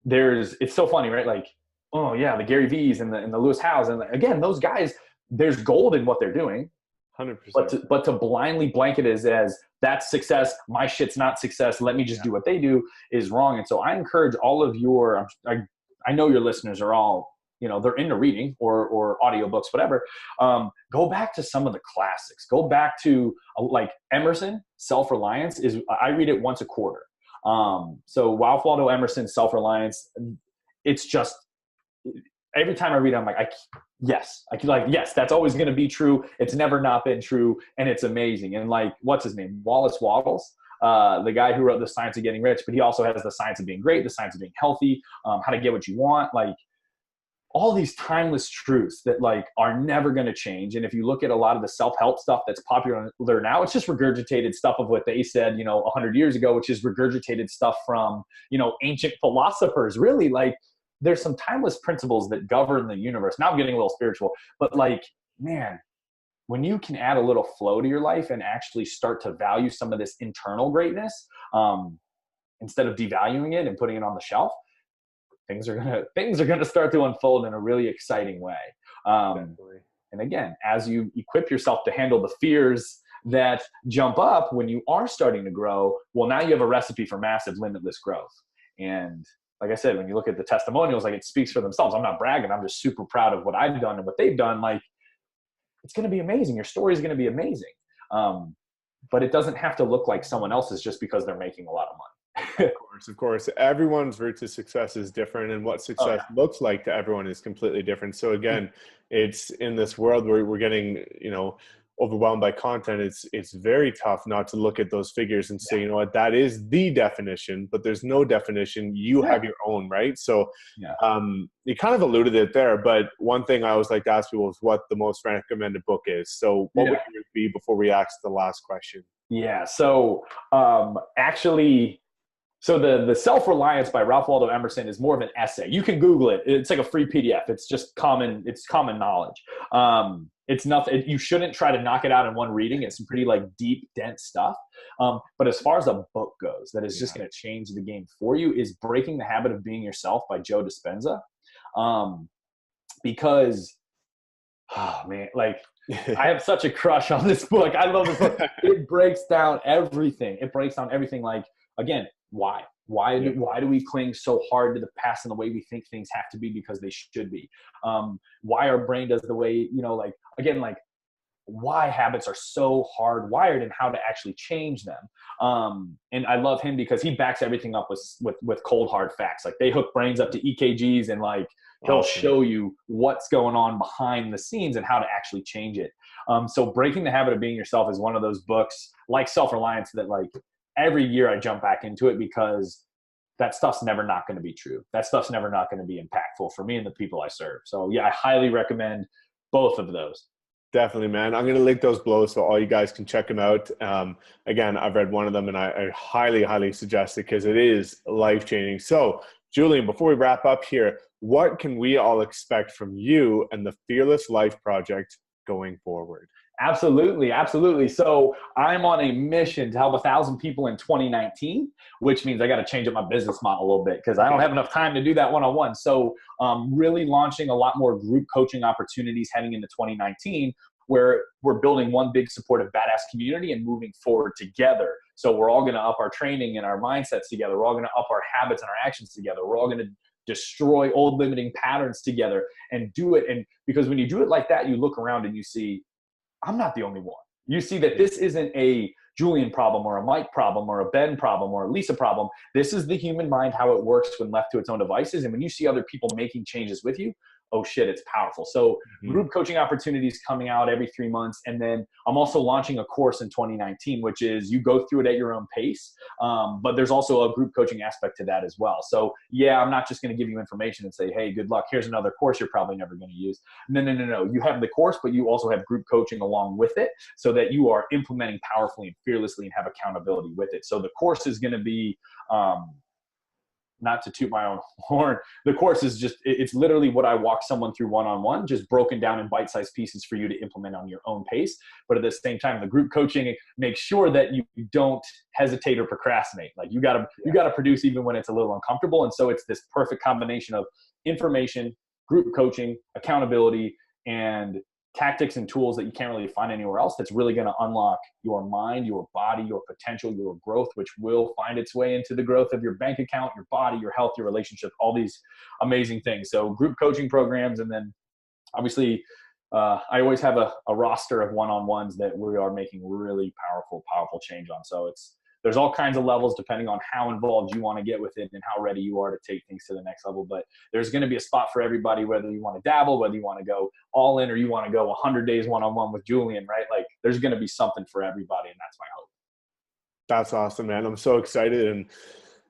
it's so funny, right? Like, oh yeah, the Gary V's and the Lewis Howes. And again, those guys, there's gold in what they're doing. 100%. But to blindly blanket it as that's success, my shit's not success, let me just do what they do, is wrong. And so I encourage all of I know your listeners are all, they're into reading or audiobooks, whatever. Go back to some of the classics. Go back to like Emerson, Self-Reliance I read it once a quarter. So Ralph Waldo Emerson's Self-Reliance, it's just, every time I read it, I'm like, yes, that's always going to be true. It's never not been true. And it's amazing. And like, what's his name? Wallace Wattles, the guy who wrote The Science of Getting Rich, but he also has The Science of Being Great, The Science of Being Healthy, How to Get What You Want. Like, all these timeless truths that like are never going to change. And if you look at a lot of the self-help stuff that's popular now, it's just regurgitated stuff of what they said, 100 years ago, which is regurgitated stuff from, ancient philosophers. Really, like, there's some timeless principles that govern the universe. Now I'm getting a little spiritual, but like, man, when you can add a little flow to your life and actually start to value some of this internal greatness, instead of devaluing it and putting it on the shelf, things are gonna start to unfold in a really exciting way. And again, as you equip yourself to handle the fears that jump up when you are starting to grow, well, now you have a recipe for massive, limitless growth. And like I said, when you look at the testimonials, like, it speaks for themselves. I'm not bragging. I'm just super proud of what I've done and what they've done. Like, it's going to be amazing. Your story is going to be amazing. But it doesn't have to look like someone else's just because they're making a lot of money. Of course. Everyone's route to success is different, and what success looks like to everyone is completely different. So again, it's in this world where we're getting, overwhelmed by content. It's very tough not to look at those figures and say, you know what, that is the definition, but there's no definition. You have your own, right? So you kind of alluded it there, but one thing I always like to ask people is what the most recommended book is. So what would it be before we ask the last question? Yeah. So so the Self-Reliance by Ralph Waldo Emerson is more of an essay. You can Google it. It's like a free PDF. It's just common knowledge. It's nothing. You shouldn't try to knock it out in one reading. It's some pretty like deep, dense stuff. But as far as a book goes, that is just going to change the game for you, is Breaking the Habit of Being Yourself by Joe Dispenza. Because, oh man, like, I have such a crush on this book. I love this book. It breaks down everything. Like, again, why? Why do we cling so hard to the past and the way we think things have to be because they should be? Why our brain does the way, why habits are so hardwired and how to actually change them. And I love him because he backs everything up with cold hard facts. Like, they hook brains up to EKGs and like he'll show you what's going on behind the scenes and how to actually change it. So Breaking the Habit of Being Yourself is one of those books, like Self-Reliance, that like every year I jump back into it because that stuff's never not going to be true. That stuff's never not going to be impactful for me and the people I serve. So yeah, I highly recommend both of those. Definitely, man. I'm going to link those below so all you guys can check them out. Again, I've read one of them and I highly, highly suggest it because it is life-changing. So Julian, before we wrap up here, what can we all expect from you and the Fearless Life Project going forward? Absolutely. Absolutely. So I'm on a mission to help 1,000 people in 2019, which means I got to change up my business model a little bit because I don't have enough time to do that one-on-one. So really launching a lot more group coaching opportunities heading into 2019, where we're building one big supportive badass community and moving forward together. So we're all going to up our training and our mindsets together. We're all going to up our habits and our actions together. We're all going to destroy old limiting patterns together and do it. And because when you do it like that, you look around and you see, I'm not the only one. You see that this isn't a Julian problem or a Mike problem or a Ben problem or a Lisa problem. This is the human mind, how it works when left to its own devices. And when you see other people making changes with you, oh shit, it's powerful. So group coaching opportunities coming out every 3 months. And then I'm also launching a course in 2019, which is you go through it at your own pace. But there's also a group coaching aspect to that as well. So yeah, I'm not just going to give you information and say, hey, good luck. Here's another course you're probably never going to use. No. You have the course, but you also have group coaching along with it so that you are implementing powerfully and fearlessly and have accountability with it. So the course is going to be, not to toot my own horn, the course is just, it's literally what I walk someone through one-on-one, just broken down in bite-sized pieces for you to implement on your own pace. But at the same time, the group coaching makes sure that you don't hesitate or procrastinate. Like you gotta produce even when it's a little uncomfortable. And so it's this perfect combination of information, group coaching, accountability, and tactics and tools that you can't really find anywhere else that's really going to unlock your mind, your body, your potential, your growth, which will find its way into the growth of your bank account, your body, your health, your relationship, all these amazing things. So group coaching programs. And then obviously I always have a roster of one-on-ones that we are making really powerful change on. So there's all kinds of levels depending on how involved you want to get with it and how ready you are to take things to the next level. But there's going to be a spot for everybody, whether you want to dabble, whether you want to go all in, or you want to go 100 days one-on-one with Julian, right? Like there's going to be something for everybody, and that's my hope. That's awesome, man. I'm so excited. And,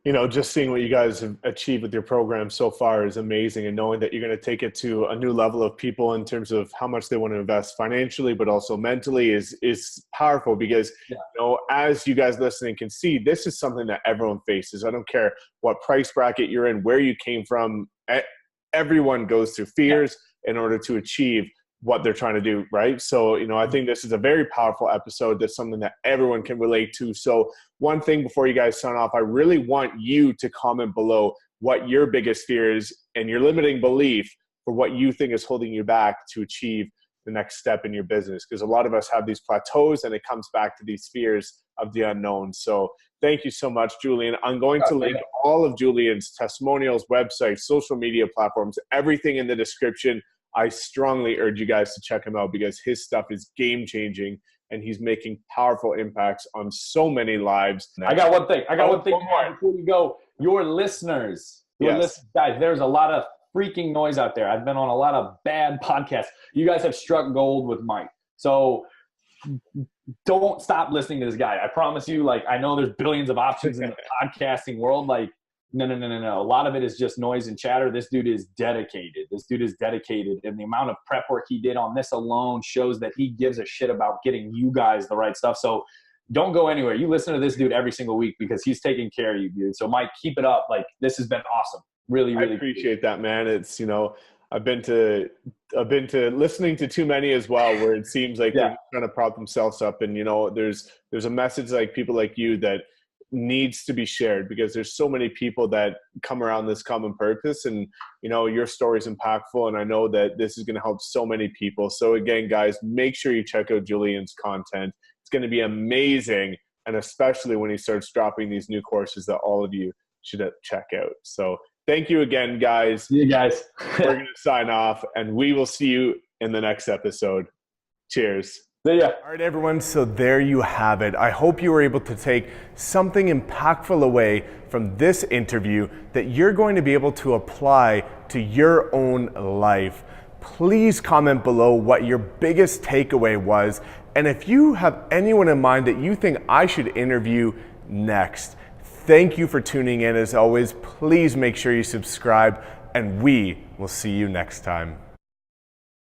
you know, just seeing what you guys have achieved with your program so far is amazing. And knowing that you're going to take it to a new level of people in terms of how much they want to invest financially, but also mentally is powerful because, you know, as you guys listening can see, this is something that everyone faces. I don't care what price bracket you're in, where you came from. Everyone goes through fears in order to achieve what they're trying to do, right? So, you know, I think this is a very powerful episode. That's something that everyone can relate to. So one thing before you guys sign off, I really want you to comment below what your biggest fear is and your limiting belief for what you think is holding you back to achieve the next step in your business. Because a lot of us have these plateaus and it comes back to these fears of the unknown. So thank you so much, Julian. I'm going to link all of Julian's testimonials, websites, social media platforms, everything in the description. I strongly urge you guys to check him out because his stuff is game-changing and he's making powerful impacts on so many lives. I got one thing before we go. Your listeners, guys, there's a lot of freaking noise out there. I've been on a lot of bad podcasts. You guys have struck gold with Mike. So don't stop listening to this guy. I promise you, like, I know there's billions of options in the podcasting world. Like, no. A lot of it is just noise and chatter. This dude is dedicated. And the amount of prep work he did on this alone shows that he gives a shit about getting you guys the right stuff. So don't go anywhere. You listen to this dude every single week because he's taking care of you, dude. So Mike, keep it up. Like, this has been awesome. Really I appreciate that, man. It's, you know, I've been to listening to too many as well, where it seems like they're trying to prop themselves up. And, you know, there's a message like people like you that needs to be shared because there's so many people that come around this common purpose. And, you know, your story is impactful. And I know that this is going to help so many people. So again, guys, make sure you check out Julian's content. It's going to be amazing. And especially when he starts dropping these new courses that all of you should check out. So thank you again, guys. See you guys. We're going to sign off and we will see you in the next episode. Cheers. See ya. All right, everyone. So there you have it. I hope you were able to take something impactful away from this interview that you're going to be able to apply to your own life. Please comment below what your biggest takeaway was. And if you have anyone in mind that you think I should interview next, thank you for tuning in. As always, please make sure you subscribe and we will see you next time.